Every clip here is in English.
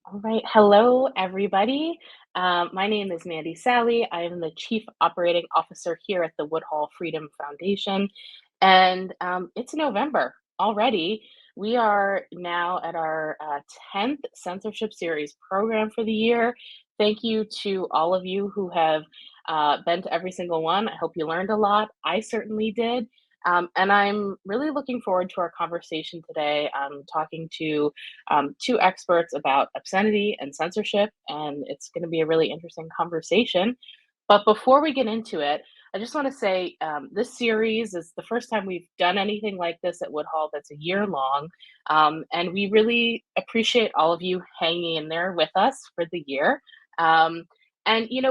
All right. Hello, everybody. My name is Mandy Sally. I am the Chief Operating Officer here at the Woodhull Freedom Foundation. And it's November already. We are now at our 10th censorship series program for the year. Thank you to all of you who have been to every single one. I hope you learned a lot. I certainly did. And I'm really looking forward to our conversation today. I'm talking to two experts about obscenity and censorship, and it's going to be a really interesting conversation. But before we get into it, I just want to say this series is the first time we've done anything like this at Woodhull that's a year long. And we really appreciate all of you hanging in there with us for the year. Um,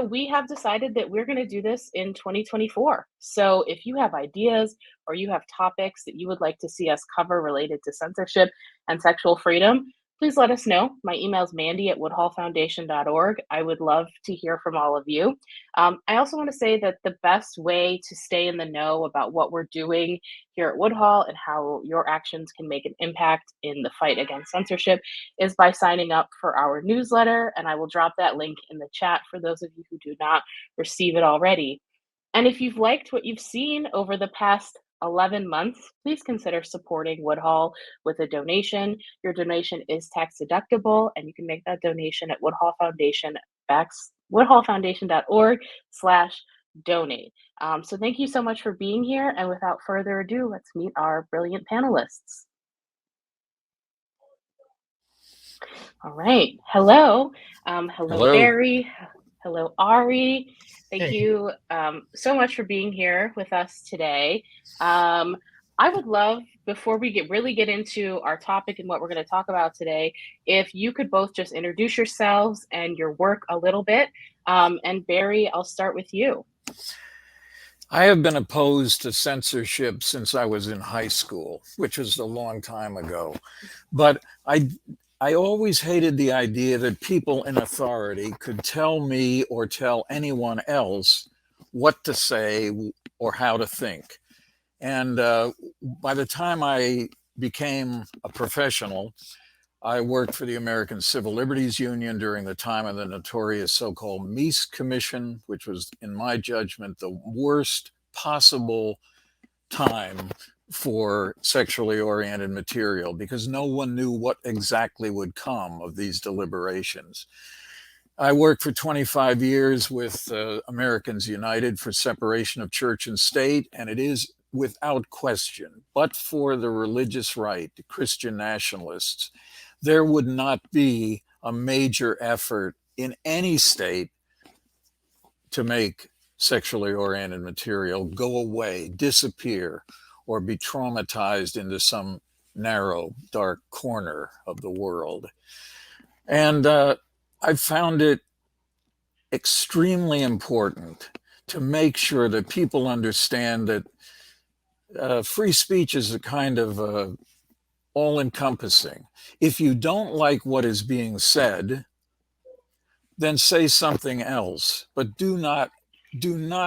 we have decided that we're going to do this in 2024. So if you have ideas or you have topics that you would like to see us cover related to censorship and sexual freedom, please let us know. My email is mandy@woodhullfoundation.org. I would love to hear from all of you. I also want to say that the best way to stay in the know about what we're doing here at Woodhull and how your actions can make an impact in the fight against censorship is by signing up for our newsletter. And I will drop that link in the chat for those of you who do not receive it already. And if you've liked what you've seen over the past 11 months, please consider supporting Woodhull with a donation. Your donation is tax deductible, and you can make that donation at woodhullfoundation.org/donate. So thank you so much for being here. And without further ado, let's meet our brilliant panelists. All right. Hello. Hello, Hello. Barry. Hello, Ari. Thank Hey. you so much for being here with us today. I would love, before we really get into our topic and what we're going to talk about today, if you could both just introduce yourselves and your work a little bit. And Barry, I'll start with you. I have been opposed to censorship since I was in high school, which was a long time ago. But I always hated the idea that people in authority could tell me or tell anyone else what to say or how to think. And by the time I became a professional, I worked for the American Civil Liberties Union during the time of the notorious so-called Meese Commission, which was, in my judgment, the worst possible time for sexually oriented material because no one knew what exactly would come of these deliberations. I worked for 25 years with Americans United for separation of church and state, and it is without question, but for the religious right, the Christian nationalists, there would not be a major effort in any state to make sexually oriented material go away, disappear, or be traumatized into some narrow, dark corner of the world. And I found it extremely important to make sure that people understand that free speech is a kind of all-encompassing. If you don't like what is being said, then say something else, but do not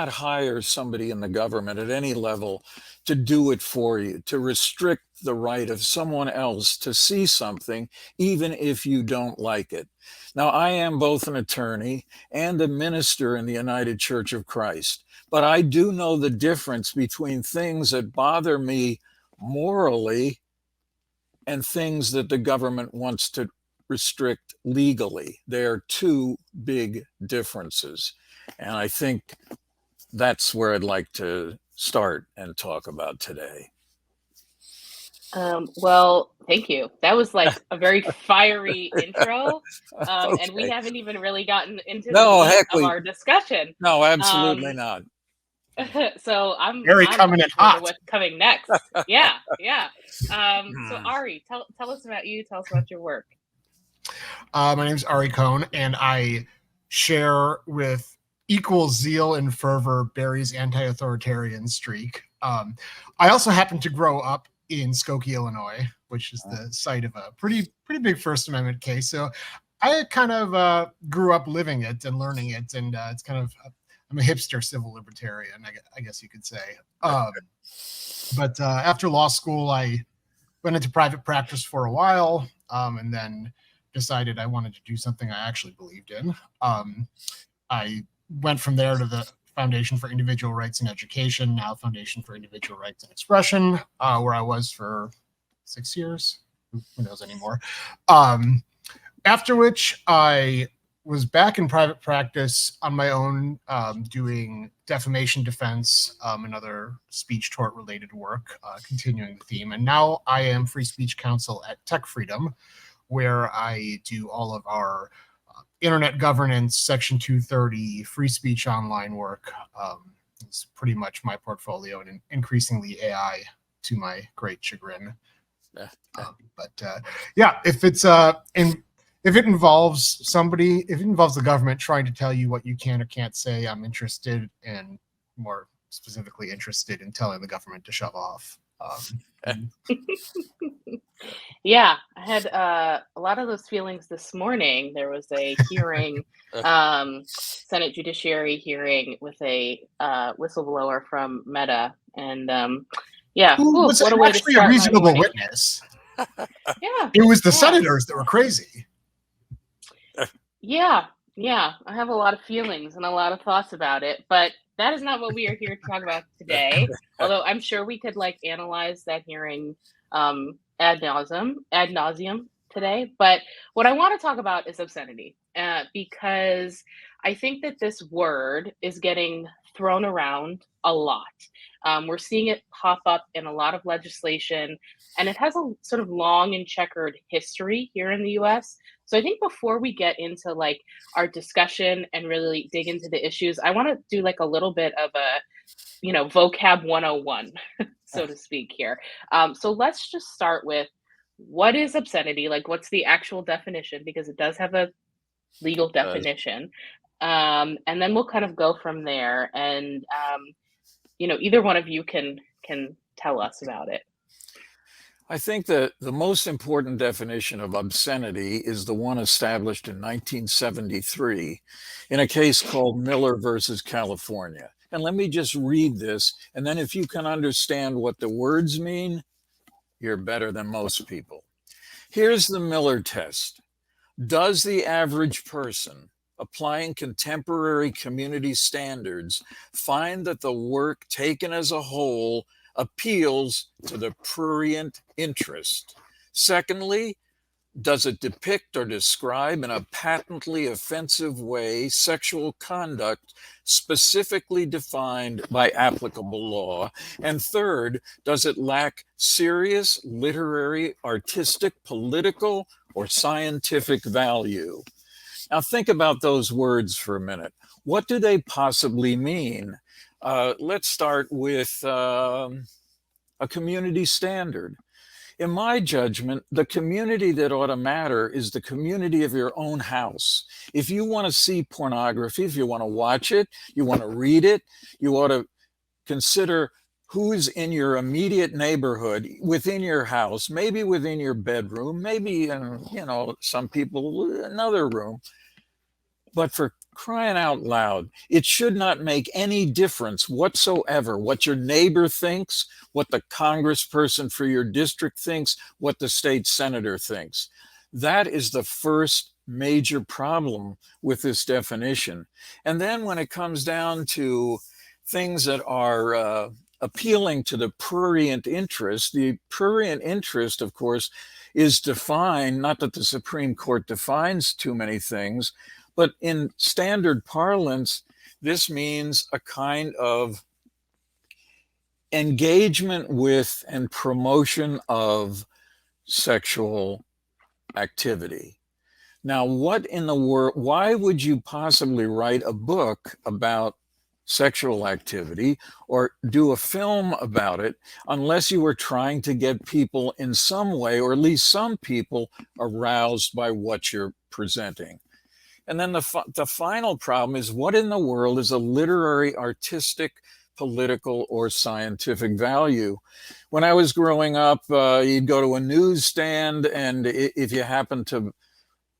hire somebody in the government at any level to do it for you, to restrict the right of someone else to see something, even if you don't like it. Now, I am both an attorney and a minister in the United Church of Christ, but I do know the difference between things that bother me morally and things that the government wants to restrict legally. There are two big differences. And I think that's where I'd like to start and talk about today. Well, thank you. That was like a very fiery intro. Okay. And we haven't even really gotten into No, the meat heck, of our discussion. no, absolutely not. So I'm Barry I'm coming looking in forward to hot. what's coming next. Yeah, yeah. So Ari, tell us about you. Tell us about your work. My name is Ari Cohn, and I share with equal zeal and fervor Barry's anti-authoritarian streak. I also happen to grow up in Skokie, Illinois, which is the site of a pretty big First Amendment case. So I kind of grew up living it and learning it, and it's kind of I'm a hipster civil libertarian, I guess you could say. But after law school, I went into private practice for a while, and then decided I wanted to do something I actually believed in. I went from there to the Foundation for Individual Rights in Education, now Foundation for Individual Rights in Expression, where I was for 6 years. Who knows anymore? After which I was back in private practice on my own, doing defamation defense and other speech tort related work, continuing the theme. And now I am free speech counsel at Tech Freedom, where I do all of our internet governance, Section 230, free speech online work. It's pretty much my portfolio, and increasingly AI, to my great chagrin. Yeah, if it involves somebody, if it involves the government trying to tell you what you can or can't say, I'm interested, and more specifically interested in telling the government to shove off. Yeah, I had a lot of those feelings this morning. There was a hearing, Senate Judiciary hearing with a whistleblower from Meta, and yeah, Who was what a way to actually start a my reasonable morning. witness? Yeah, It was the yeah. senators that were crazy. Yeah, I have a lot of feelings and a lot of thoughts about it, but that is not what we are here to talk about today. Although I'm sure we could like analyze that hearing ad nauseum today. But what I want to talk about is obscenity, because I think that this word is getting thrown around a lot. We're seeing it pop up in a lot of legislation, and it has a sort of long and checkered history here in the US. So I think before we get into like our discussion and really dig into the issues, I want to do like a little bit of a, vocab 101, so to speak here. So let's just start with what is obscenity? Like, what's the actual definition? Because it does have a legal definition. And then we'll kind of go from there. And, either one of you can tell us about it. I think that the most important definition of obscenity is the one established in 1973 in a case called Miller versus California. And let me just read this, and then if you can understand what the words mean, you're better than most people. Here's the Miller test. Does the average person applying contemporary community standards find that the work taken as a whole appeals to the prurient interest? Secondly, does it depict or describe in a patently offensive way sexual conduct specifically defined by applicable law? And third, does it lack serious literary, artistic, political, or scientific value? Now think about those words for a minute. What do they possibly mean? Let's start with a community standard. In my judgment, the community that ought to matter is the community of your own house. If you want to see pornography, if you want to watch it, you want to read it, you ought to consider who's in your immediate neighborhood, within your house, maybe within your bedroom, maybe in, some people, another room. But for crying out loud, it should not make any difference whatsoever what your neighbor thinks, what the congressperson for your district thinks, what the state senator thinks. That is the first major problem with this definition. And then when it comes down to things that are appealing to the prurient interest, the prurient interest, of course, is defined, not that the Supreme Court defines too many things, but in standard parlance, this means a kind of engagement with and promotion of sexual activity. Now, what in the world, why would you possibly write a book about sexual activity or do a film about it unless you were trying to get people in some way, or at least some people, aroused by what you're presenting? And then the final problem is, what in the world is a literary, artistic, political, or scientific value? When I was growing up, you'd go to a newsstand, and if you happened to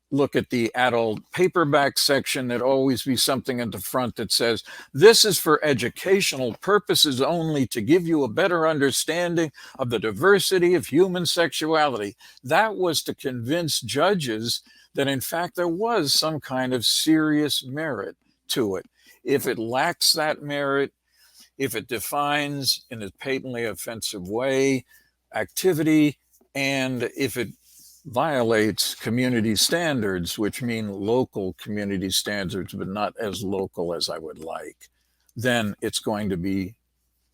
look at the adult paperback section, there'd always be something at the front that says, this is for educational purposes only, to give you a better understanding of the diversity of human sexuality. That was to convince judges that in fact there was some kind of serious merit to it. If it lacks that merit, if it defines in a patently offensive way activity, and if it violates community standards, which mean local community standards, but not as local as I would like, then it's going to be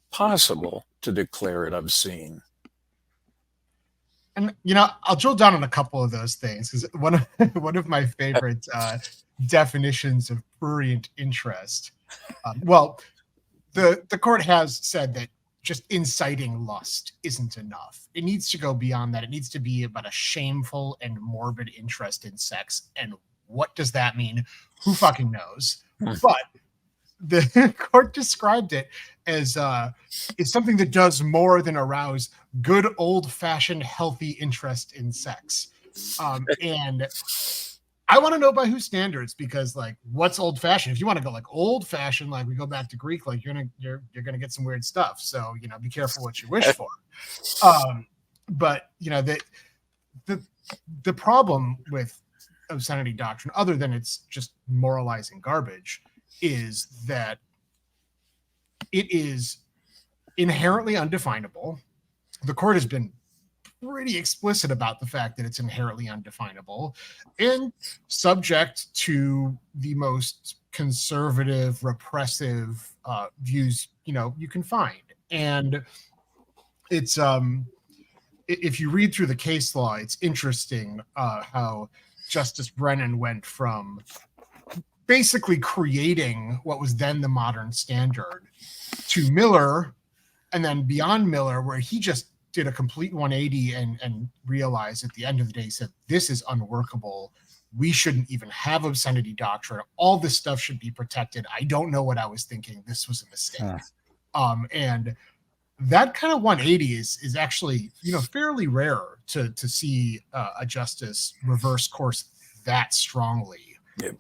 possible to declare it obscene. And I'll drill down on a couple of those things, because one of my favorite definitions of prurient interest. Well, the court has said that just inciting lust isn't enough. It needs to go beyond that. It needs to be about a shameful and morbid interest in sex. And what does that mean? Who fucking knows? But the court described it as it's something that does more than arouse good old-fashioned healthy interest in sex. And I want to know by whose standards, because like, what's old-fashioned? If you want to go like old-fashioned, like we go back to Greek, like you're gonna get some weird stuff. So be careful what you wish for. But the problem with obscenity doctrine, other than it's just moralizing garbage, is that it is inherently undefinable. The court has been pretty explicit about the fact that it's inherently undefinable and subject to the most conservative, repressive views you can find. And it's if you read through the case law, it's interesting how Justice Brennan went from basically creating what was then the modern standard to Miller, and then beyond Miller, where he just did a complete 180 and realized at the end of the day, said, this is unworkable. We shouldn't even have obscenity doctrine. All this stuff should be protected. I don't know what I was thinking. This was a mistake. And that kind of 180 is actually, fairly rare to see a justice reverse course that strongly. Yep.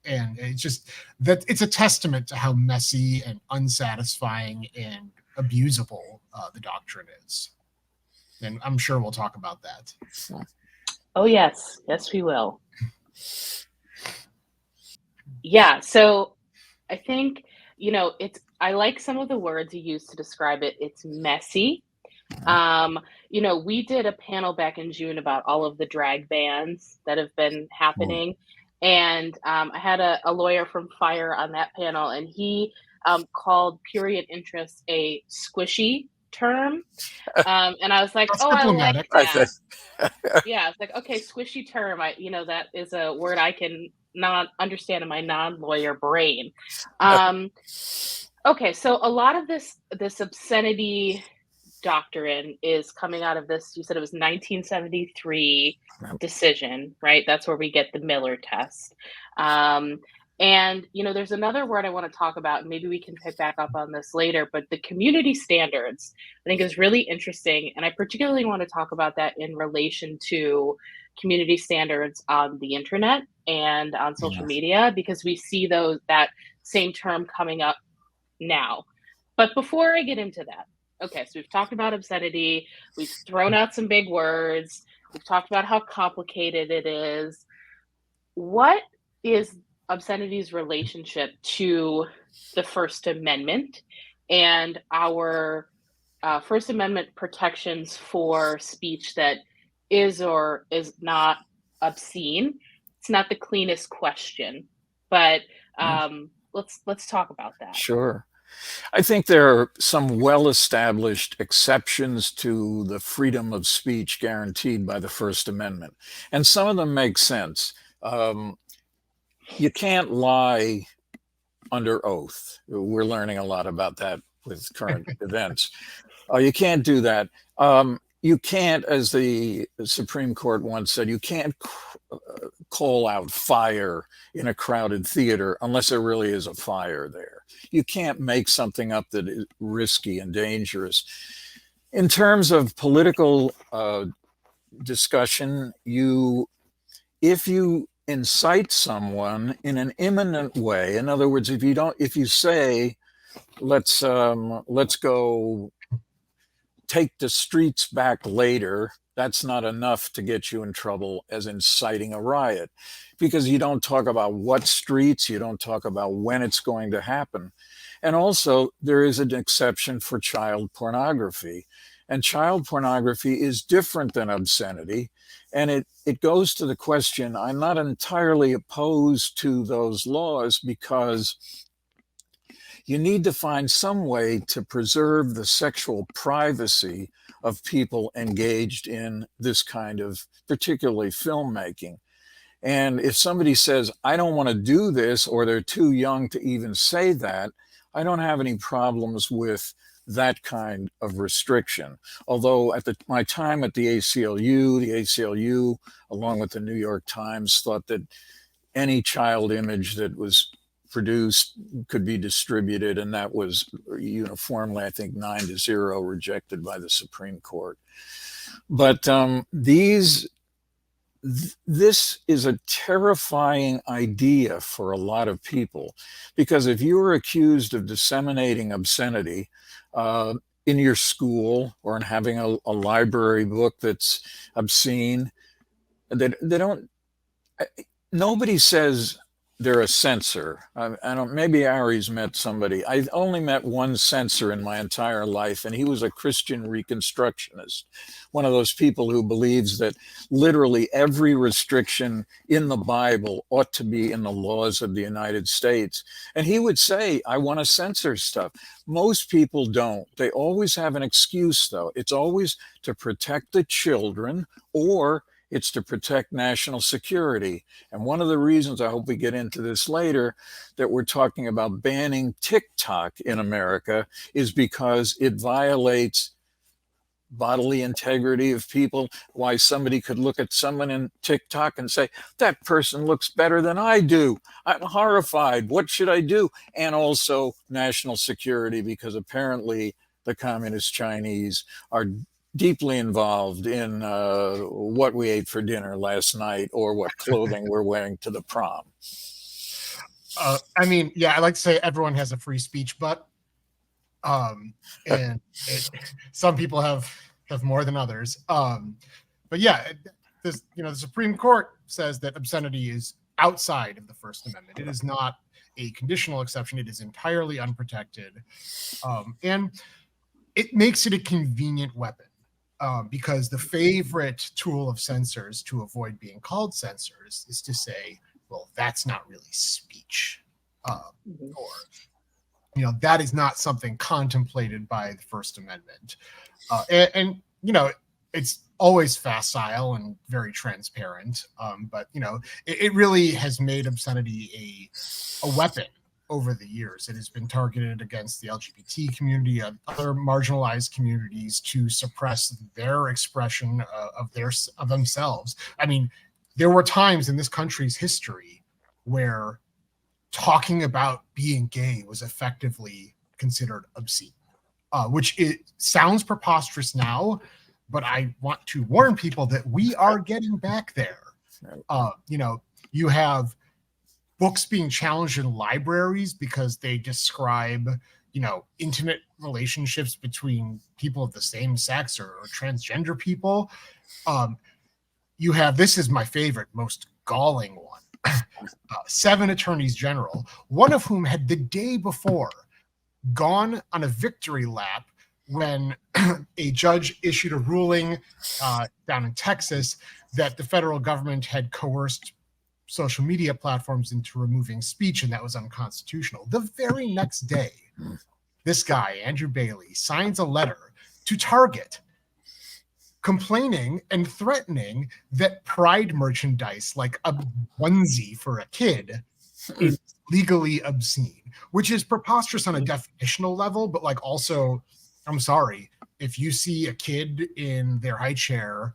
And it's just that it's a testament to how messy and unsatisfying and abusable the doctrine is. And I'm sure we'll talk about that. Oh, yes. Yes, we will. Yeah. So I think, I like some of the words you used to describe it. It's messy. We did a panel back in June about all of the drag bans that have been happening. And I had a lawyer from FIRE on that panel, and he called prurient interest a squishy term. And I was like, That's oh, diplomatic. I like that. Yeah, it's like, okay, squishy term. That is a word I can not understand in my non-lawyer brain. Okay, so a lot of this obscenity doctrine is coming out of this, you said it was 1973 decision, right? That's where we get the Miller test. And there's another word I want to talk about, and maybe we can pick back up on this later, but the community standards I think is really interesting. And I particularly want to talk about that in relation to community standards on the internet and on social media, because we see that same term coming up now. But before I get into that, okay, so we've talked about obscenity, we've thrown out some big words, we've talked about how complicated it is. What is obscenity's relationship to the First Amendment and our First Amendment protections for speech that is or is not obscene? It's not the cleanest question, but let's talk about that. Sure. I think there are some well-established exceptions to the freedom of speech guaranteed by the First Amendment, and some of them make sense. You can't lie under oath. We're learning a lot about that with current events. You can't do that. You can't, as the Supreme Court once said, you can't call out fire in a crowded theater unless there really is a fire there. You can't make something up that is risky and dangerous. In terms of political discussion, if you incite someone in an imminent way. In other words, if you say, let's go take the streets back later, that's not enough to get you in trouble as inciting a riot, because you don't talk about what streets, you don't talk about when it's going to happen. And also, there is an exception for child pornography. And child pornography is different than obscenity. And it goes to the question, I'm not entirely opposed to those laws, because you need to find some way to preserve the sexual privacy of people engaged in this kind of, particularly filmmaking. And if somebody says, I don't want to do this, or they're too young to even say that, I don't have any problems with that kind of restriction. Although at my time at the ACLU, along with the New York Times, thought that any child image that was produced could be distributed, and that was uniformly, I think, 9-0 rejected by the Supreme Court. But this is a terrifying idea for a lot of people, because if you are accused of disseminating obscenity in your school, or in having a library book that's obscene, they don't. Nobody says they're a censor. I don't. Maybe Ari's met somebody. I only met one censor in my entire life, and he was a Christian Reconstructionist, one of those people who believes that literally every restriction in the Bible ought to be in the laws of the United States. And he would say, I want to censor stuff. Most people don't. They always have an excuse, though. It's always to protect the children, or it's to protect national security. And one of the reasons, I hope we get into this later, that we're talking about banning TikTok in America is because it violates bodily integrity of people. Why somebody could look at someone in TikTok and say, that person looks better than I do. I'm horrified. What should I do? And also national security, because apparently the communist Chinese are deeply involved in what we ate for dinner last night, or what clothing we're wearing to the prom. I mean, yeah, I like to say everyone has a free speech, but some people have more than others. But yeah, the Supreme Court says that obscenity is outside of the First Amendment. It is not a conditional exception. It is entirely unprotected, and it makes it a convenient weapon. Because the favorite tool of censors to avoid being called censors is to say, well, that's not really speech, or that is not something contemplated by the First Amendment. And it's always facile and very transparent, but it really has made obscenity a weapon. Over the years, it has been targeted against the LGBT community and other marginalized communities to suppress their expression of themselves. I mean, there were times in this country's history where talking about being gay was effectively considered obscene, which it sounds preposterous now, but I want to warn people that we are getting back there. You have books being challenged in libraries because they describe, intimate relationships between people of the same sex or transgender people. You have, this is my favorite, most galling one, 7 attorneys general, one of whom had the day before gone on a victory lap when a judge issued a ruling down in Texas that the federal government had coerced social media platforms into removing speech, and that was unconstitutional. The very next day, this guy, Andrew Bailey, signs a letter to Target complaining and threatening that Pride merchandise, like a onesie for a kid, is legally obscene, which is preposterous on a definitional level, but also, I'm sorry, if you see a kid in their high chair,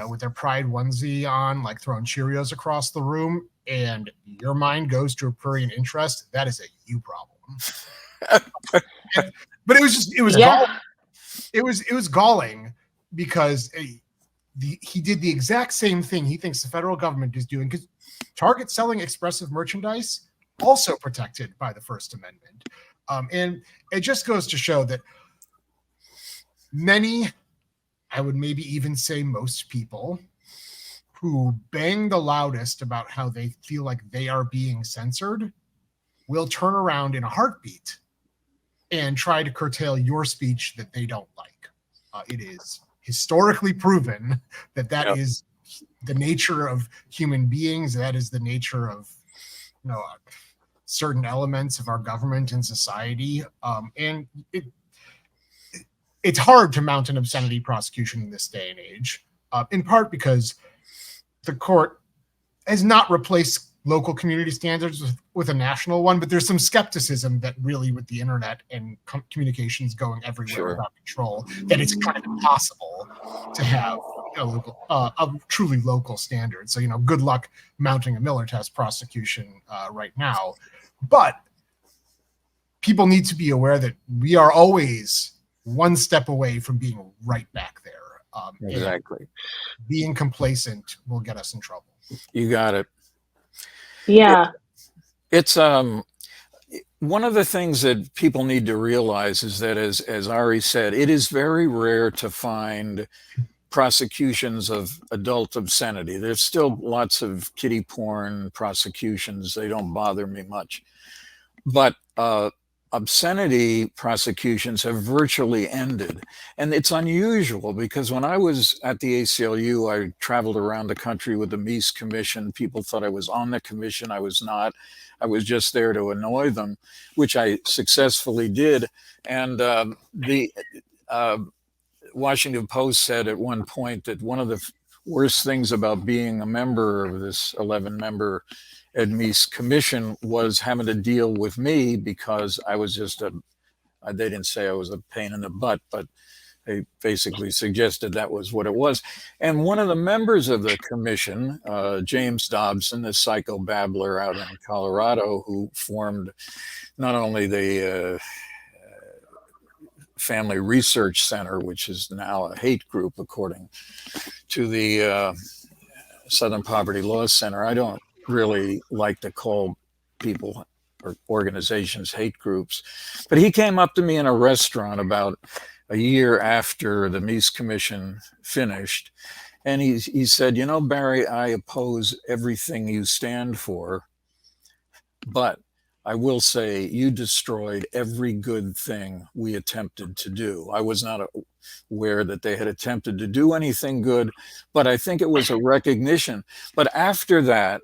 with their Pride onesie on, throwing Cheerios across the room, and your mind goes to a prurient interest, that is a you problem. But it was galling. It was galling because he did the exact same thing he thinks the federal government is doing, because Target selling expressive merchandise also protected by the First Amendment. And it just goes to show that many, I would maybe even say most people, who bang the loudest about how they feel like they are being censored will turn around in a heartbeat and try to curtail your speech that they don't like. It is historically proven that that is the nature of human beings. That is the nature of, certain elements of our government and society. And it's hard to mount an obscenity prosecution in this day and age, in part because the court has not replaced local community standards with a national one, but there's some skepticism that really, with the internet and communications going everywhere without control, that it's kind of impossible to have a truly local standard. So, good luck mounting a Miller test prosecution right now. But people need to be aware that we are always one step away from being right back there. Exactly. Being complacent will get us in trouble. You got it. Yeah. It's one of the things that people need to realize is that, as Ari said, it is very rare to find prosecutions of adult obscenity. There's still lots of kiddie porn prosecutions. They don't bother me much. But obscenity prosecutions have virtually ended. And it's unusual because when I was at the ACLU, I traveled around the country with the Mies Commission. People thought I was on the commission. I was not. I was just there to annoy them, which I successfully did. And the Washington Post said at one point that one of the worst things about being a member of this 11-member Ed Meese commission was having to deal with me because I was just they didn't say I was a pain in the butt, but they basically suggested that was what it was. And one of the members of the commission, James Dobson, the psychobabbler out in Colorado, who formed not only the Family Research Center, which is now a hate group according to the Southern Poverty Law Center. I don't really like to call people or organizations hate groups, but he came up to me in a restaurant about a year after the Mies Commission finished, and he said, Barry, I oppose everything you stand for, but I will say you destroyed every good thing we attempted to do. I was not aware that they had attempted to do anything good, but I think it was a recognition. But after that,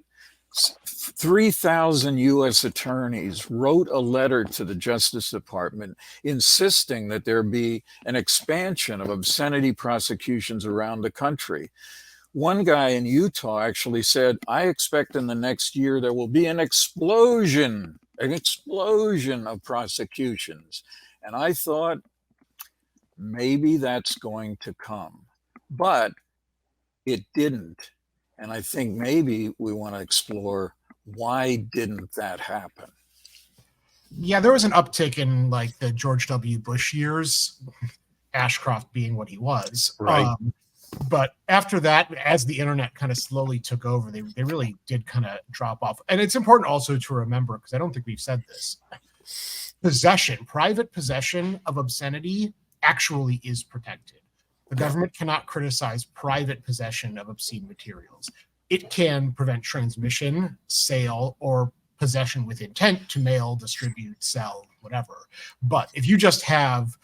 3,000 U.S. attorneys wrote a letter to the Justice Department insisting that there be an expansion of obscenity prosecutions around the country. One guy in Utah actually said, I expect in the next year there will be an explosion of prosecutions. And I thought, maybe that's going to come. But it didn't. And I think maybe we want to explore, why didn't that happen? Yeah, there was an uptick in like the George W. Bush years, Ashcroft being what he was. Right. But after that, as the internet kind of slowly took over, they really did kind of drop off. And it's important also to remember, because I don't think we've said this, private possession of obscenity actually is protected. The government cannot criticize private possession of obscene materials. It can prevent transmission, sale, or possession with intent to mail, distribute, sell, whatever. But if you just have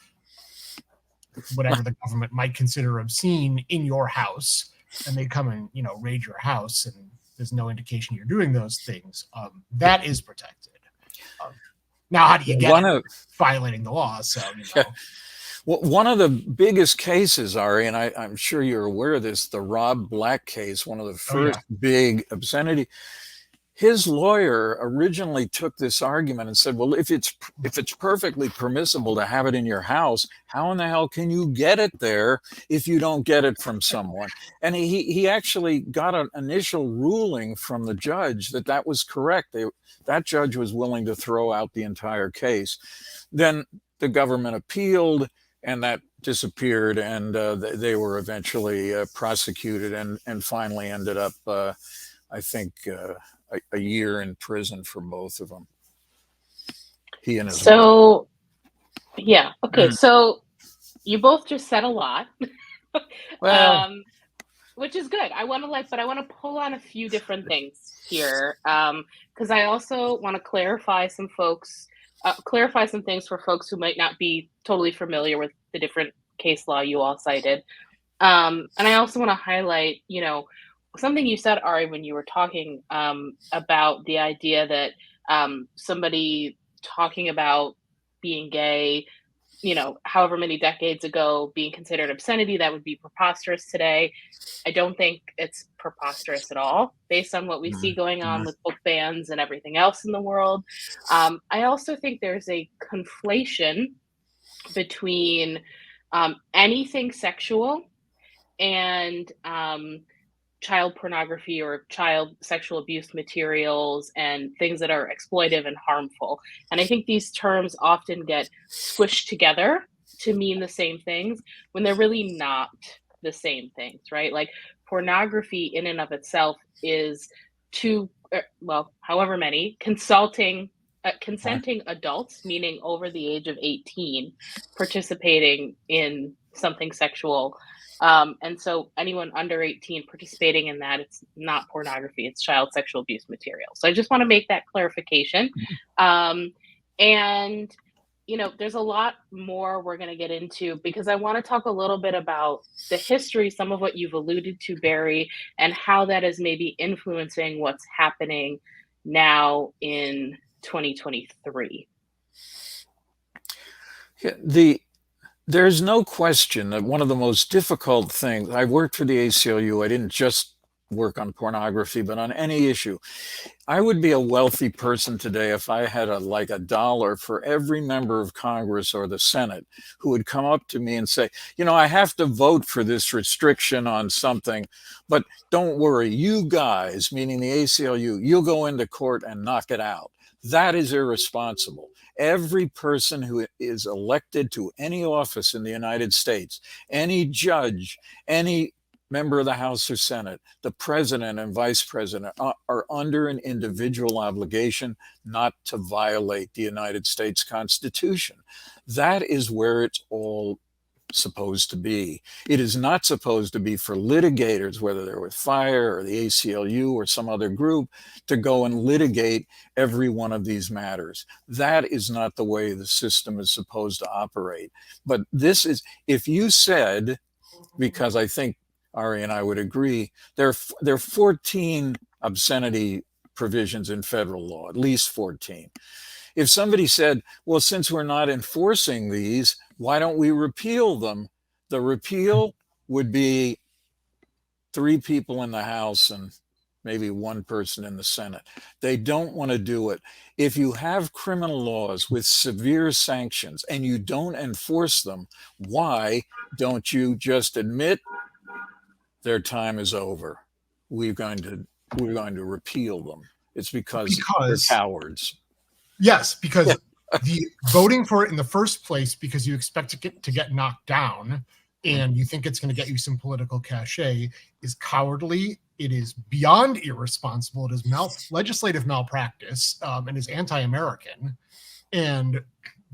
whatever the government might consider obscene in your house, and they come and raid your house, and there's no indication you're doing those things, that is protected. Now, how do you get violating the law? So Well, one of the biggest cases, Ari, and I'm sure you're aware of this, the Rob Black case, one of the first big obscenity. His lawyer originally took this argument and said, well, if it's perfectly permissible to have it in your house, how in the hell can you get it there if you don't get it from someone? And he actually got an initial ruling from the judge that was correct. That judge was willing to throw out the entire case. Then the government appealed, and that disappeared, and they were eventually prosecuted and finally ended up, I think, a year in prison for both of them. He and his wife. So, yeah, okay. So you both just said a lot, Well, which is good. I want to pull on a few different things here, because I also want to clarify some things for folks who might not be totally familiar with the different case law you all cited. And I also want to highlight, something you said, Ari, when you were talking about the idea that somebody talking about being gay, however many decades ago, being considered obscenity, that would be preposterous today. I don't think it's preposterous at all, based on what we see going on with book bans and everything else in the world. I also think there's a conflation between anything sexual and child pornography or child sexual abuse materials and things that are exploitive and harmful. And I think these terms often get squished together to mean the same things when they're really not the same things, right? Like pornography in and of itself is however many consenting adults, meaning over the age of 18, participating in something sexual. And so anyone under 18 participating in that, it's not pornography, it's child sexual abuse material. So I just want to make that clarification. And, there's a lot more we're going to get into, because I want to talk a little bit about the history, some of what you've alluded to, Barry, and how that is maybe influencing what's happening now in 2023. Yeah, there's no question that one of the most difficult things, I worked for the ACLU, I didn't just work on pornography, but on any issue. I would be a wealthy person today if I had a dollar for every member of Congress or the Senate who would come up to me and say, I have to vote for this restriction on something, but don't worry, you guys, meaning the ACLU, you'll go into court and knock it out. That is irresponsible. Every person who is elected to any office in the United States, any judge, any member of the House or Senate, the president and vice president are under an individual obligation not to violate the United States Constitution. That is where it's all supposed to be. It is not supposed to be for litigators, whether they're with FIRE or the ACLU or some other group, to go and litigate every one of these matters. That is not the way the system is supposed to operate. But this is, if you said, because I think Ari and I would agree, there are 14 obscenity provisions in federal law, at least 14. If somebody said, well, since we're not enforcing these, why don't we repeal them? The repeal would be 3 people in the House and maybe 1 person in the Senate. They don't want to do it. If you have criminal laws with severe sanctions and you don't enforce them, why don't you just admit their time is over? We're going to repeal them. It's because they're cowards. Yes, because the voting for it in the first place because you expect it to get knocked down and you think it's going to get you some political cachet is cowardly. It is beyond irresponsible. It is legislative malpractice and is anti-American. And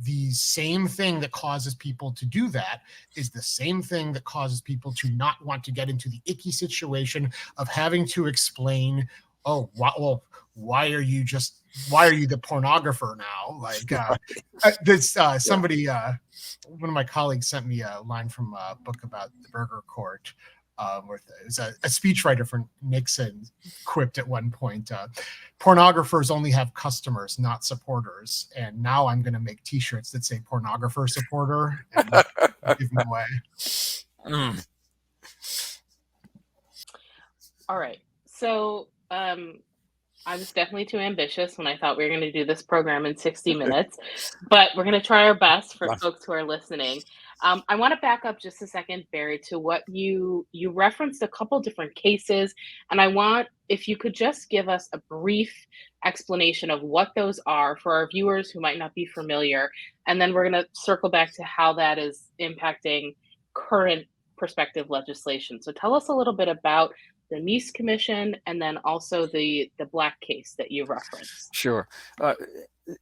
the same thing that causes people to do that is the same thing that causes people to not want to get into the icky situation of having to explain, oh, well, why are you the pornographer now? Somebody, one of my colleagues sent me a line from a book about the Burger Court, where it was a speechwriter for Nixon quipped at one point, pornographers only have customers, not supporters. And now I'm going to make T-shirts that say pornographer supporter and give them away. All right. So I was definitely too ambitious when I thought we were going to do this program in 60 minutes, but we're going to try our best for folks who are listening. I want to back up just a second, Barry, to what you referenced a couple different cases, and I want if you could just give us a brief explanation of what those are for our viewers who might not be familiar, and then we're going to circle back to how that is impacting current prospective legislation. So tell us a little bit about the Meese Commission and then also the Black case that you referenced. Sure.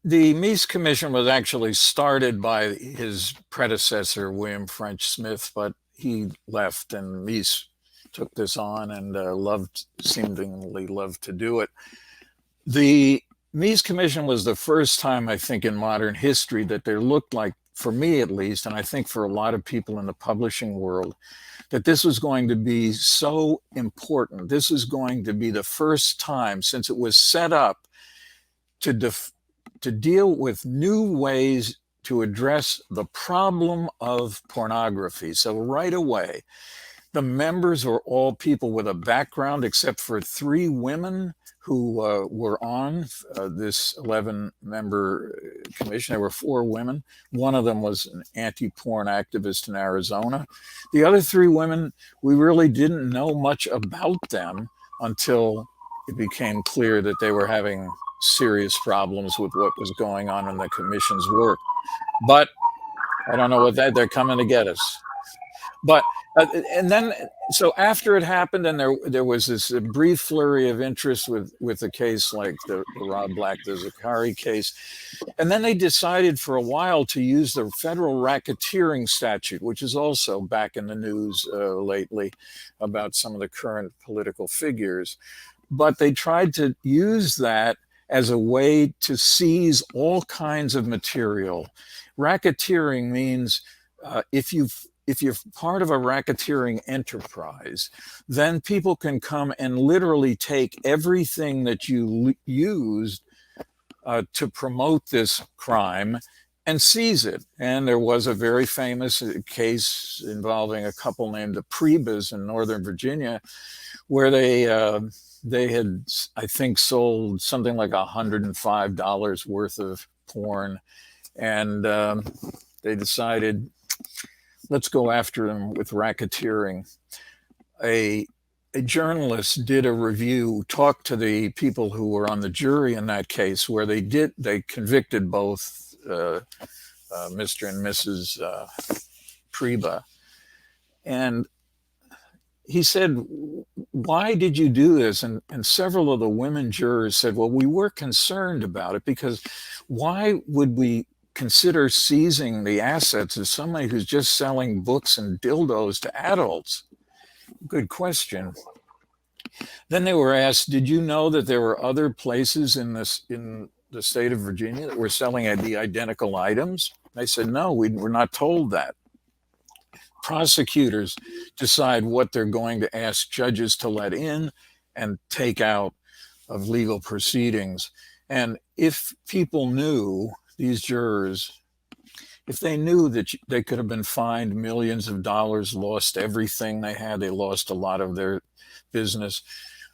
The Meese Commission was actually started by his predecessor, William French Smith, but he left and Meese took this on and seemingly loved to do it. The Meese Commission was the first time, I think, in modern history that there looked like, for me at least, and I think for a lot of people in the publishing world, that this was going to be so important. This is going to be the first time since it was set up to deal with new ways to address the problem of pornography. So right away, the members were all people with a background, except for 3 women who were on this 11-member commission. There were 4 women. One of them was an anti-porn activist in Arizona. The other 3 women, we really didn't know much about them until it became clear that they were having serious problems with what was going on in the commission's work. But I don't know what they're coming to get us. But and then, so after it happened, and there was this brief flurry of interest with a case like the Rob Black, the Zakari case, and then they decided for a while to use the federal racketeering statute, which is also back in the news lately about some of the current political figures. But they tried to use that as a way to seize all kinds of material. Racketeering means if you're part of a racketeering enterprise, then people can come and literally take everything that you used to promote this crime and seize it. And there was a very famous case involving a couple named the Prebas in Northern Virginia, where they had, I think, sold something like $105 worth of porn. And they decided, let's go after them with racketeering. A journalist did a review, talked to the people who were on the jury in that case, where they convicted both Mr. and Mrs. Preba. And he said, why did you do this? And several of the women jurors said, well, we were concerned about it because why would we consider seizing the assets of somebody who's just selling books and dildos to adults? Good question. Then they were asked, did you know that there were other places in the state of Virginia that were selling the identical items? They said, no, we were not told that. Prosecutors decide what they're going to ask judges to let in and take out of legal proceedings. And if people knew, these jurors, if they knew that they could have been fined millions of dollars, lost everything they had, they lost a lot of their business,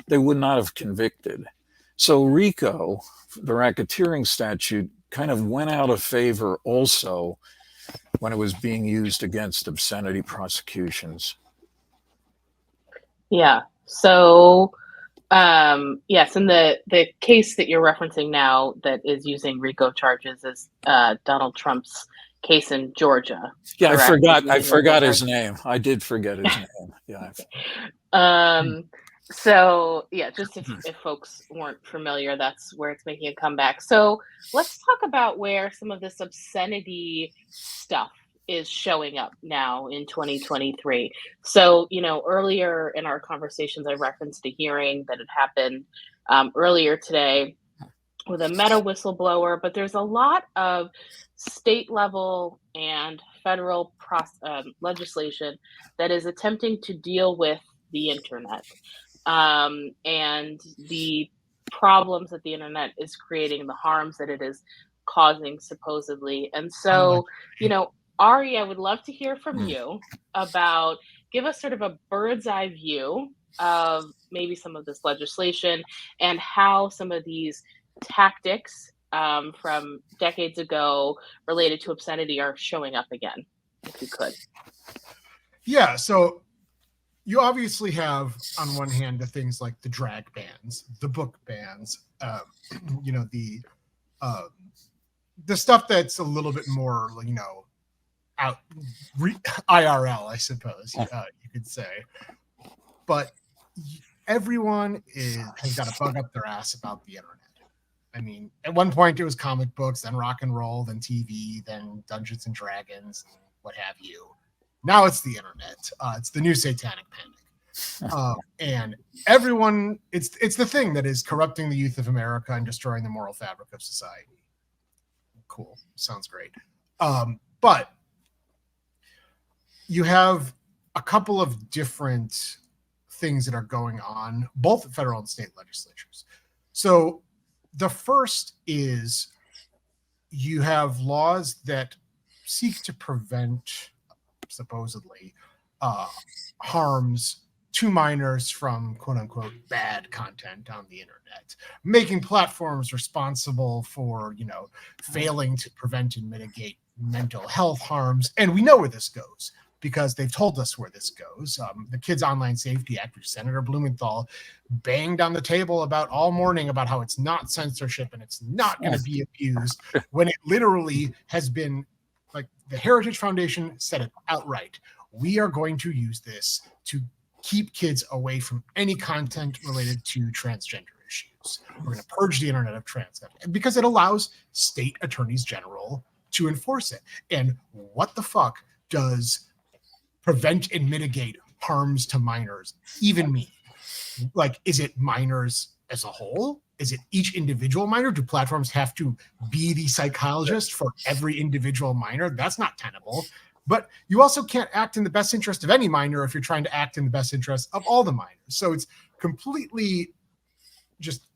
they would not have convicted. So RICO, the racketeering statute, kind of went out of favor also when it was being used against obscenity prosecutions. Yeah. So yes, and the case that you're referencing now that is using RICO charges is Donald Trump's case in Georgia. Yeah, correct? I forgot his name. I did forget his name. Yeah. So yeah, just if folks weren't familiar, that's where it's making a comeback. So let's talk about where some of this obscenity stuff is showing up now in 2023. So, earlier in our conversations, I referenced a hearing that had happened earlier today with a Meta whistleblower, but there's a lot of state level and federal legislation that is attempting to deal with the internet and the problems that the internet is creating, the harms that it is causing supposedly. And so, Ari, I would love to hear from you about, give us sort of a bird's eye view of maybe some of this legislation and how some of these tactics from decades ago related to obscenity are showing up again. if you could. Yeah, so you obviously have, on one hand, the things like the drag bans, the book bans, the stuff that's a little bit more, out IRL, I suppose you could say. But everyone has got a bug up their ass about the internet. I mean, at one point it was comic books, then rock and roll, then TV, then Dungeons and Dragons, and what have you. Now it's the internet. It's the new satanic panic. And everyone, it's the thing that is corrupting the youth of America and destroying the moral fabric of society. Cool. Sounds great. But you have a couple of different things that are going on, both at federal and state legislatures. So the first is you have laws that seek to prevent, supposedly, harms to minors from quote unquote bad content on the internet, making platforms responsible for, failing to prevent and mitigate mental health harms. And we know where this goes because they've told us where this goes. The Kids Online Safety Act, which Senator Blumenthal banged on the table about all morning about how it's not censorship and it's not going to be abused, when it literally has been, like, the Heritage Foundation said it outright. We are going to use this to keep kids away from any content related to transgender issues. We're going to purge the internet of trans content because it allows state attorneys general to enforce it. And what the fuck does prevent and mitigate harms to minors even mean? Like, is it minors as a whole? Is it each individual minor? Do platforms have to be the psychologist for every individual minor? That's not tenable. But you also can't act in the best interest of any minor if you're trying to act in the best interest of all the minors. So it's completely just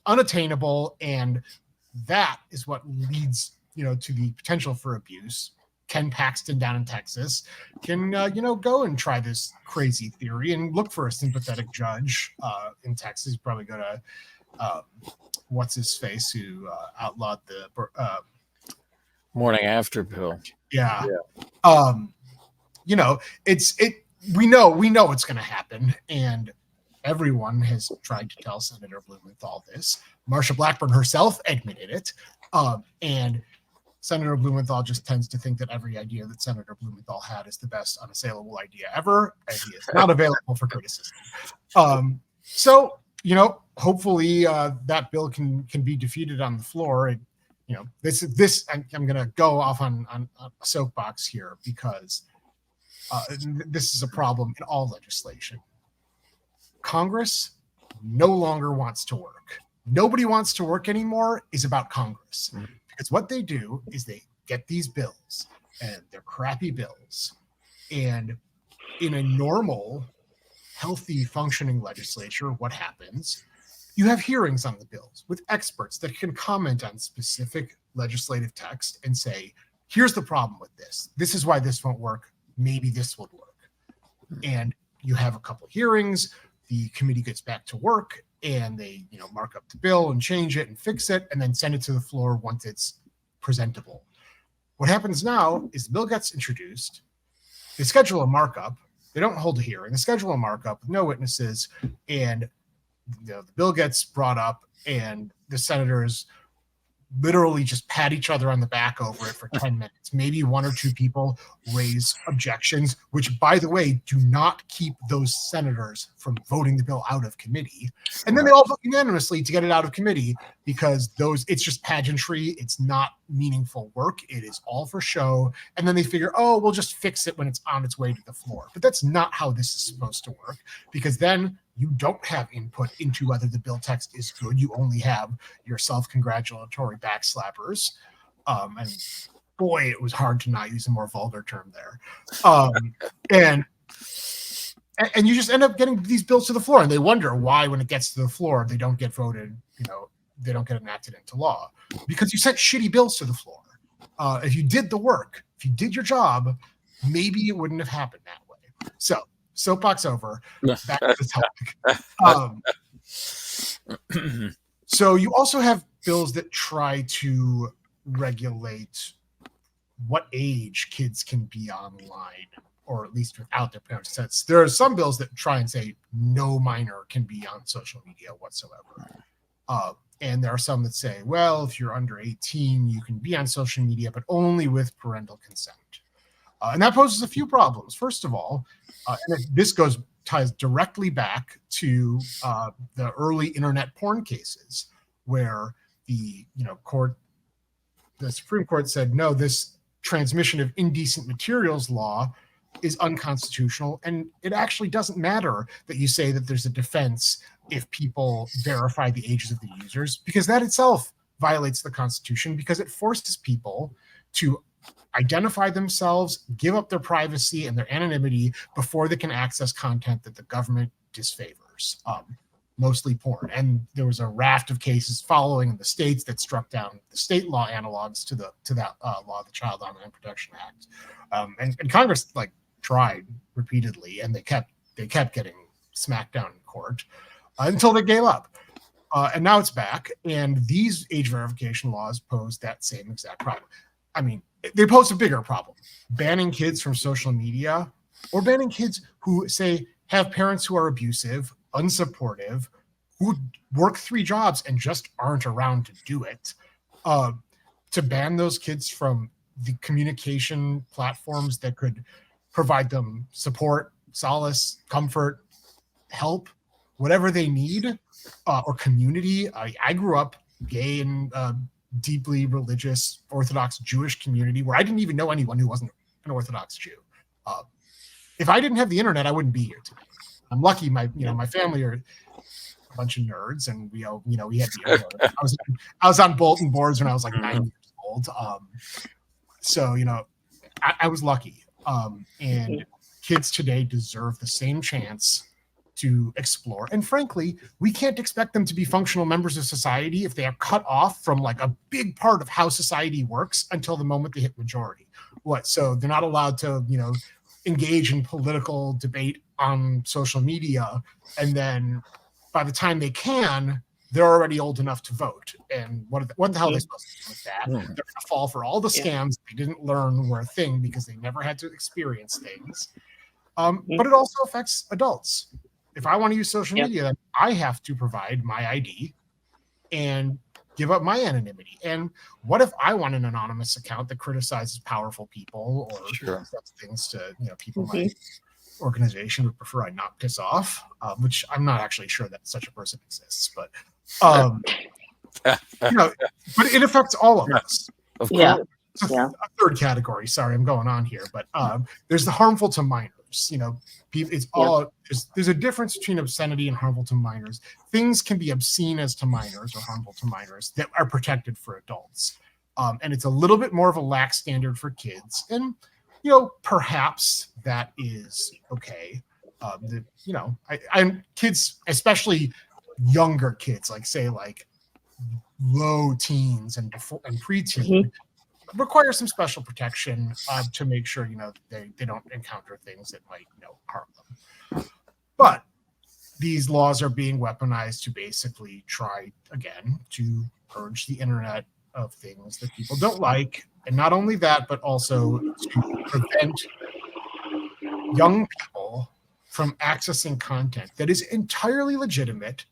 unattainable. And that is what leads, to the potential for abuse. Ken Paxton down in Texas can, go and try this crazy theory and look for a sympathetic judge in Texas. Probably go to what's his face who outlawed the Morning after pill. Yeah. We know it's going to happen, and everyone has tried to tell Senator Blumenthal this. Marsha Blackburn herself admitted it, and Senator Blumenthal just tends to think that every idea that Senator Blumenthal had is the best unassailable idea ever, and he is not available for criticism. So hopefully that bill can be defeated on the floor. And I'm going to go off on a soapbox here because this is a problem in all legislation. Congress no longer wants to work. Nobody wants to work anymore is about Congress. Because what they do is they get these bills, and they're crappy bills. And in a normal, healthy, functioning legislature, what happens? You have hearings on the bills with experts that can comment on specific legislative text and say, here's the problem with this. This is why this won't work. Maybe this would work. And you have a couple hearings. The committee gets back to work, and they, mark up the bill and change it and fix it, and then send it to the floor once it's presentable. What happens now is the bill gets introduced. They schedule a markup. They don't hold a hearing. They schedule a markup with no witnesses, and the bill gets brought up, and the senators literally just pat each other on the back over it for 10 minutes. Maybe one or two people raise objections, which, by the way, do not keep those senators from voting the bill out of committee. And then they all vote unanimously to get it out of committee because it's just pageantry. It's not meaningful work. It is all for show. And then they figure, we'll just fix it when it's on its way to the floor. But that's not how this is supposed to work, because then you don't have input into whether the bill text is good. You only have your self-congratulatory backslappers. And boy, it was hard to not use a more vulgar term there. And you just end up getting these bills to the floor, and they wonder why, when it gets to the floor, they don't get voted, they don't get enacted into law, because you sent shitty bills to the floor. If you did the work, if you did your job, maybe it wouldn't have happened that way. So, soapbox over. Back to the topic. So you also have bills that try to regulate what age kids can be online, or at least without their parents' consent. There are some bills that try and say no minor can be on social media whatsoever. And there are some that say, well, if you're under 18, you can be on social media, but only with parental consent. And that poses a few problems. First of all, and this ties directly back to the early internet porn cases, where the Supreme Court said, no, this transmission of indecent materials law is unconstitutional, and it actually doesn't matter that you say that there's a defense if people verify the ages of the users, because that itself violates the Constitution, because it forces people to identify themselves, give up their privacy and their anonymity before they can access content that the government disfavors, mostly porn. And there was a raft of cases following in the states that struck down the state law analogs to that law, the Child Online Protection Act. And Congress tried repeatedly, and they kept getting smacked down in court until they gave up. And now it's back, and these age verification laws pose that same exact problem. I mean, they pose a bigger problem. Banning kids from social media, or banning kids who, say, have parents who are abusive, unsupportive, who work 3 jobs and just aren't around to do it. To ban those kids from the communication platforms that could provide them support, solace, comfort, help, whatever they need, or community. I grew up gay and deeply religious Orthodox Jewish community where I didn't even know anyone who wasn't an Orthodox Jew. If I didn't have the internet, I wouldn't be here today. I'm lucky. My family are a bunch of nerds, and we had the internet. I was on bulletin boards when I was 9 years old. So I was lucky. And kids today deserve the same chance to explore. And frankly, we can't expect them to be functional members of society if they are cut off from a big part of how society works until the moment they hit majority. So they're not allowed to, engage in political debate on social media. And then by the time they can, they're already old enough to vote. And what the hell are they supposed to do with that? They're going to fall for all the scams they didn't learn were a thing because they never had to experience things. But it also affects adults. If I want to use social media, then I have to provide my ID and give up my anonymity. And what if I want an anonymous account that criticizes powerful people or says things to people my organization would prefer I not piss off, which I'm not actually sure that such a person exists, but but it affects all of us. Of course. A third category. Sorry, I'm going on here, but there's the harmful to minors. It's all there's a difference between obscenity and harmful to minors. Things can be obscene as to minors or harmful to minors that are protected for adults, and it's a little bit more of a lax standard for kids. And perhaps that is okay. I'm kids, especially younger kids, low teens and preteen. Require some special protection to make sure they don't encounter things that might harm them. But these laws are being weaponized to basically try again to purge the internet of things that people don't like, and not only that, but also to prevent young people from accessing content that is entirely legitimate,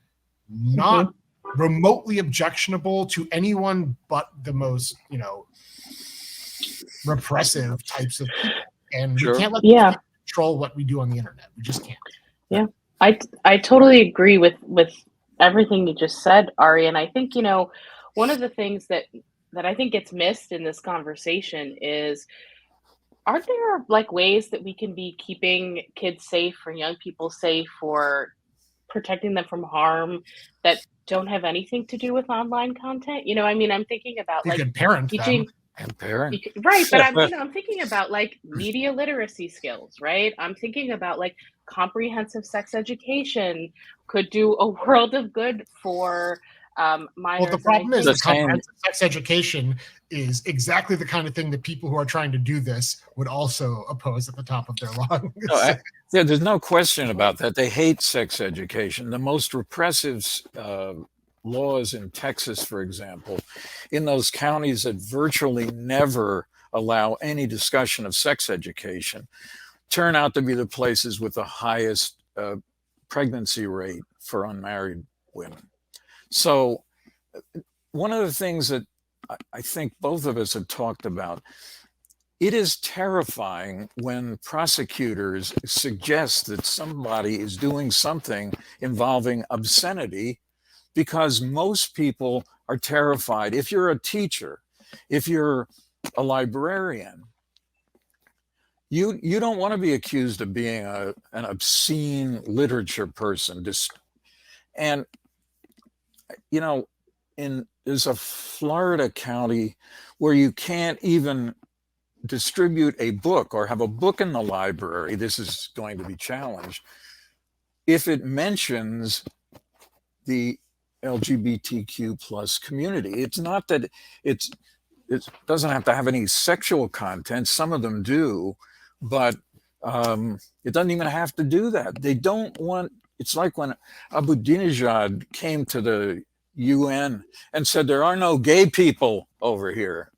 not remotely objectionable to anyone but the most repressive types of people, and we can't let them control what we do on the internet. We just can't. I totally agree with everything you just said, Ari, and I think one of the things that I think gets missed in this conversation is, aren't there ways that we can be keeping kids safe or young people safe or protecting them from harm that don't have anything to do with online content? I'm thinking about you can parent teaching them. And parent. Right, but I'm thinking about media literacy skills, right? I'm thinking about comprehensive sex education could do a world of good for minors. Well, the problem is comprehensive sex education is exactly the kind of thing that people who are trying to do this would also oppose at the top of their lungs. There's no question about that. They hate sex education. The most repressive laws in Texas, for example, in those counties that virtually never allow any discussion of sex education turn out to be the places with the highest pregnancy rate for unmarried women. So one of the things that I think both of us have talked about, it is terrifying when prosecutors suggest that somebody is doing something involving obscenity, because most people are terrified. If you're a teacher, if you're a librarian, you don't want to be accused of being an obscene literature person. And, you know, there's a Florida county where you can't even distribute a book or have a book in the library. This is going to be challenged if it mentions the LGBTQ plus community. It's not that it doesn't have to have any sexual content. Some of them do, but it doesn't even have to do that. They don't want. It's like when Ahmadinejad came to the UN and said there are no gay people over here.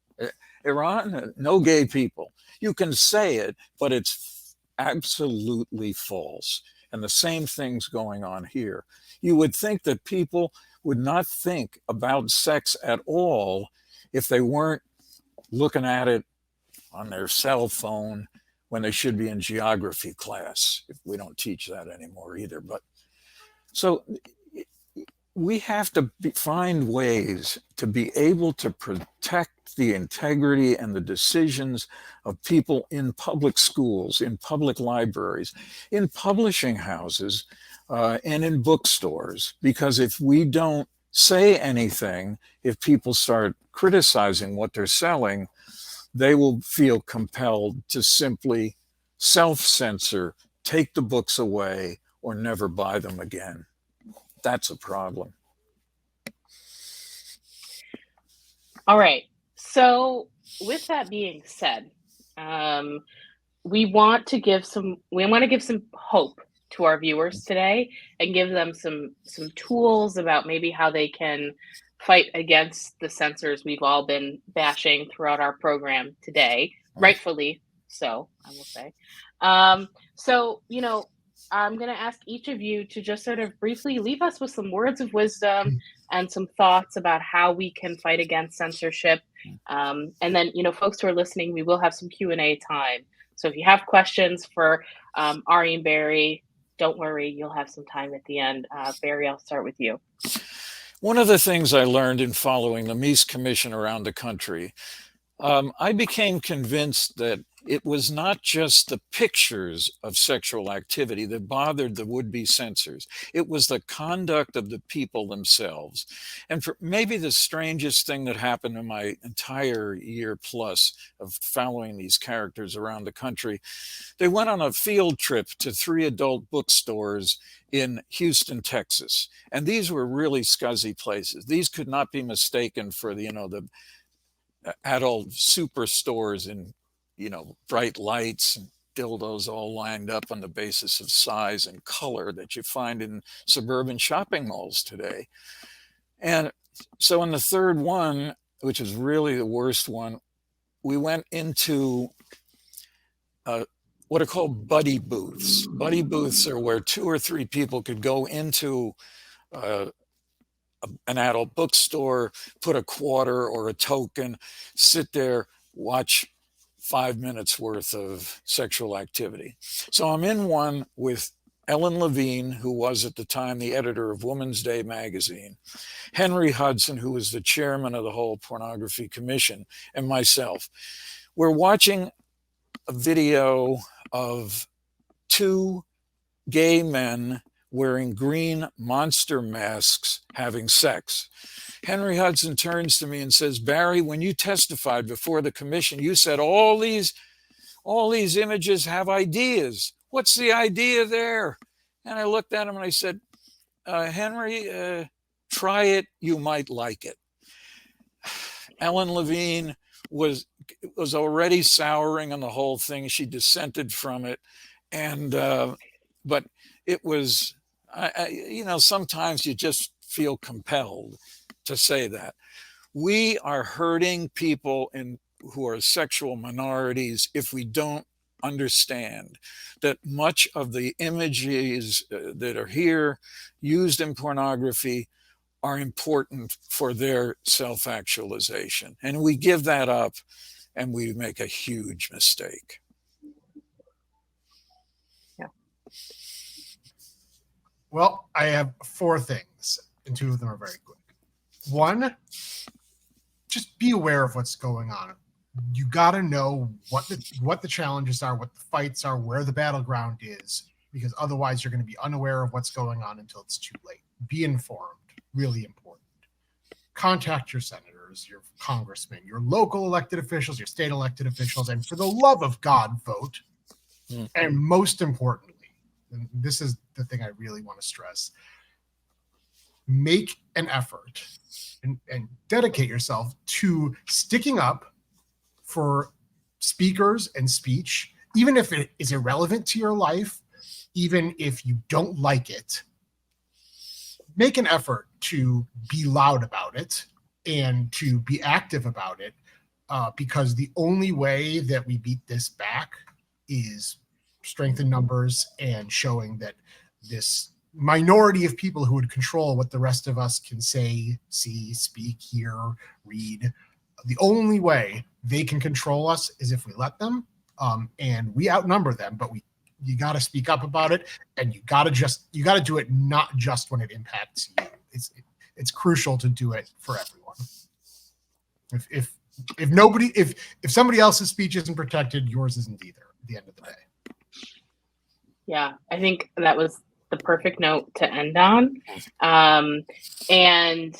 Iran, no gay people. You can say it, but it's absolutely false. And the same thing's going on here. You would think that people would not think about sex at all if they weren't looking at it on their cell phone when they should be in geography class. We don't teach that anymore either. But so we have to find ways to be able to protect the integrity and the decisions of people in public schools, in public libraries, in publishing houses, and in bookstores. Because if we don't say anything, if people start criticizing what they're selling, they will feel compelled to simply self-censor, take the books away, or never buy them again. That's a problem. All right. So with that being said, we want to give some hope to our viewers today and give them some tools about maybe how they can fight against the censors we've all been bashing throughout our program today, rightfully so, I will say. So, I'm going to ask each of you to just sort of briefly leave us with some words of wisdom and some thoughts about how we can fight against censorship. And then, folks who are listening, we will have some Q&A time. So if you have questions for Ari and Barry, don't worry, you'll have some time at the end. Barry, I'll start with you. One of the things I learned in following the Mies Commission around the country, I became convinced that it was not just the pictures of sexual activity that bothered the would-be censors. It was the conduct of the people themselves. And maybe the strangest thing that happened in my entire year plus of following these characters around the country, they went on a field trip to 3 adult bookstores in Houston, Texas. And these were really scuzzy places. These could not be mistaken for the adult superstores in bright lights and dildos all lined up on the basis of size and color that you find in suburban shopping malls today. And so in the third one, which is really the worst one, we went into what are called buddy booths. Buddy booths are where 2 or 3 people could go into an adult bookstore, put a quarter or a token, sit there, watch 5 minutes worth of sexual activity. So I'm in one with Ellen Levine, who was at the time the editor of Woman's Day magazine, Henry Hudson, who was the chairman of the whole Pornography Commission, and myself. We're watching a video of 2 gay men wearing green monster masks having sex. Henry Hudson turns to me and says, "Barry, when you testified before the commission, you said all these images have ideas. What's the idea there?" And I looked at him and I said, "Henry, try it. You might like it." Ellen Levine was already souring on the whole thing. She dissented from it, and but it was, sometimes you just feel compelled to say that. We are hurting people in who are sexual minorities if we don't understand that much of the images that are here used in pornography are important for their self-actualization. And we give that up and we make a huge mistake. Yeah. Well, I have 4 things, and 2 of them are very quick. 1, just be aware of what's going on. You got to know what the challenges are, what the fights are, where the battleground is, because otherwise you're going to be unaware of what's going on until it's too late. Be informed, really important. Contact your senators, your congressmen, your local elected officials, your state elected officials, and for the love of God, vote. And most importantly, and this is the thing I really want to stress, make an effort and dedicate yourself to sticking up for speakers and speech, even if it is irrelevant to your life, even if you don't like it. Make an effort to be loud about it and to be active about it, because the only way that we beat this back is strength in numbers and showing that this minority of people who would control what the rest of us can say, see, speak, hear, read, the only way they can control us is if we let them, and we outnumber them, but you got to speak up about it, and you got to do it not just when it impacts you. It's crucial to do it for everyone. If somebody else's speech isn't protected, yours isn't either at the end of the day. Yeah, I think that was the perfect note to end on. And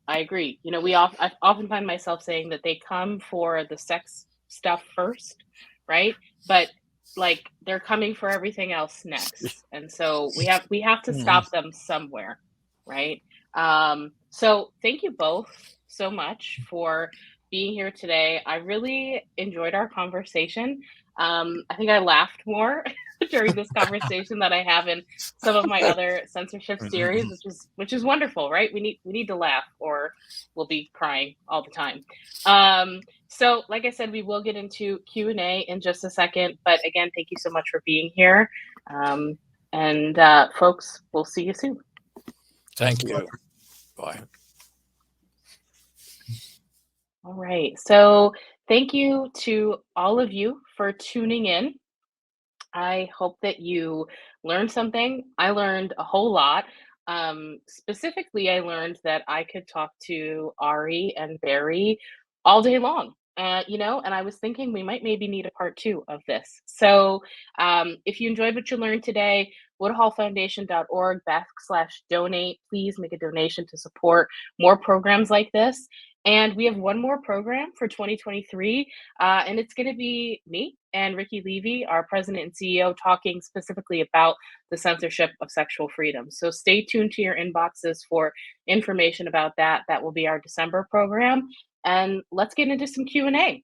I agree. I often find myself saying that they come for the sex stuff first, right? But like they're coming for everything else next, and so we have to stop them somewhere, right? So thank you both so much for being here today. I really enjoyed our conversation. I think I laughed more during this conversation that I have in some of my other censorship series, which is wonderful, right? We need to laugh or we'll be crying all the time. So like I said, we will get into Q&A in just a second, but again, thank you so much for being here. And folks, we'll see you soon. Thank you. Bye. All right. So thank you to all of you for tuning in. I hope that you learned something. I learned a whole lot. Specifically, I learned that I could talk to Ari and Barry all day long. And I was thinking we might maybe need a part 2 of this. So if you enjoyed what you learned today, woodhullfoundation.org/donate. Please make a donation to support more programs like this. And we have one more program for 2023, and it's going to be me and Ricky Levy, our president and CEO, talking specifically about the censorship of sexual freedom. So stay tuned to your inboxes for information about that. That will be our December program. And let's get into some Q&A.